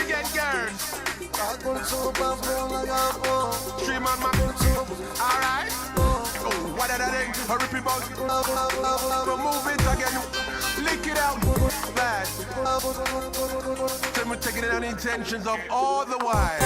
me get girls. Stream on my. Alright. Oh, what are they? Hurry people. So move it again. Lick it out. Bad. So we're taking it on the intentions of all the wives.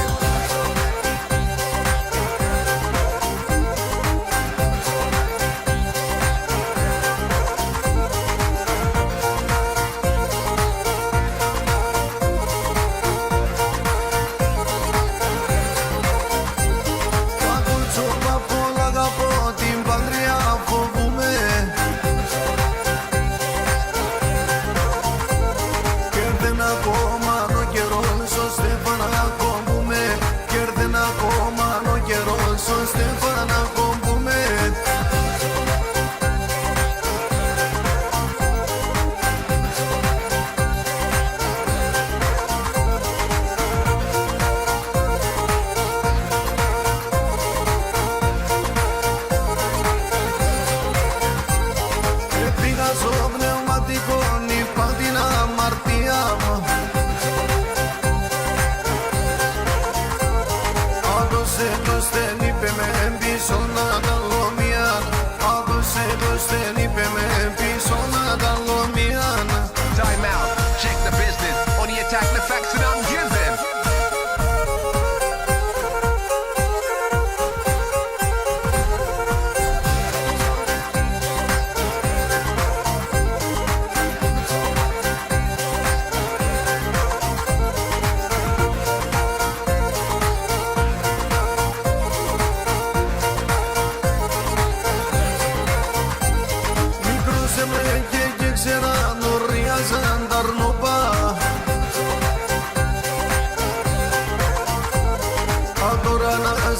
Time out, check the business, only attack the facts that I'm giving.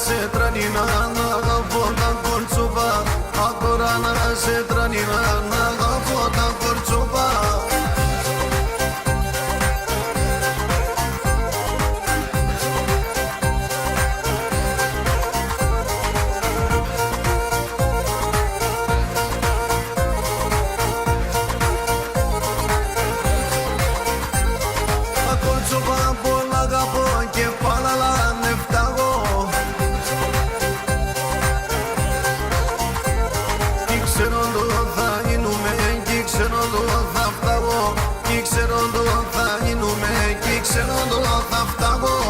Se tranina na gafota corciuba, agora na se tranina na gafota corciuba. Corciuba πολλά αγαπώ και παλαλά νεφταγώ. Ξέρω το θα γίνουμε και ξέρω το θα φταγώ.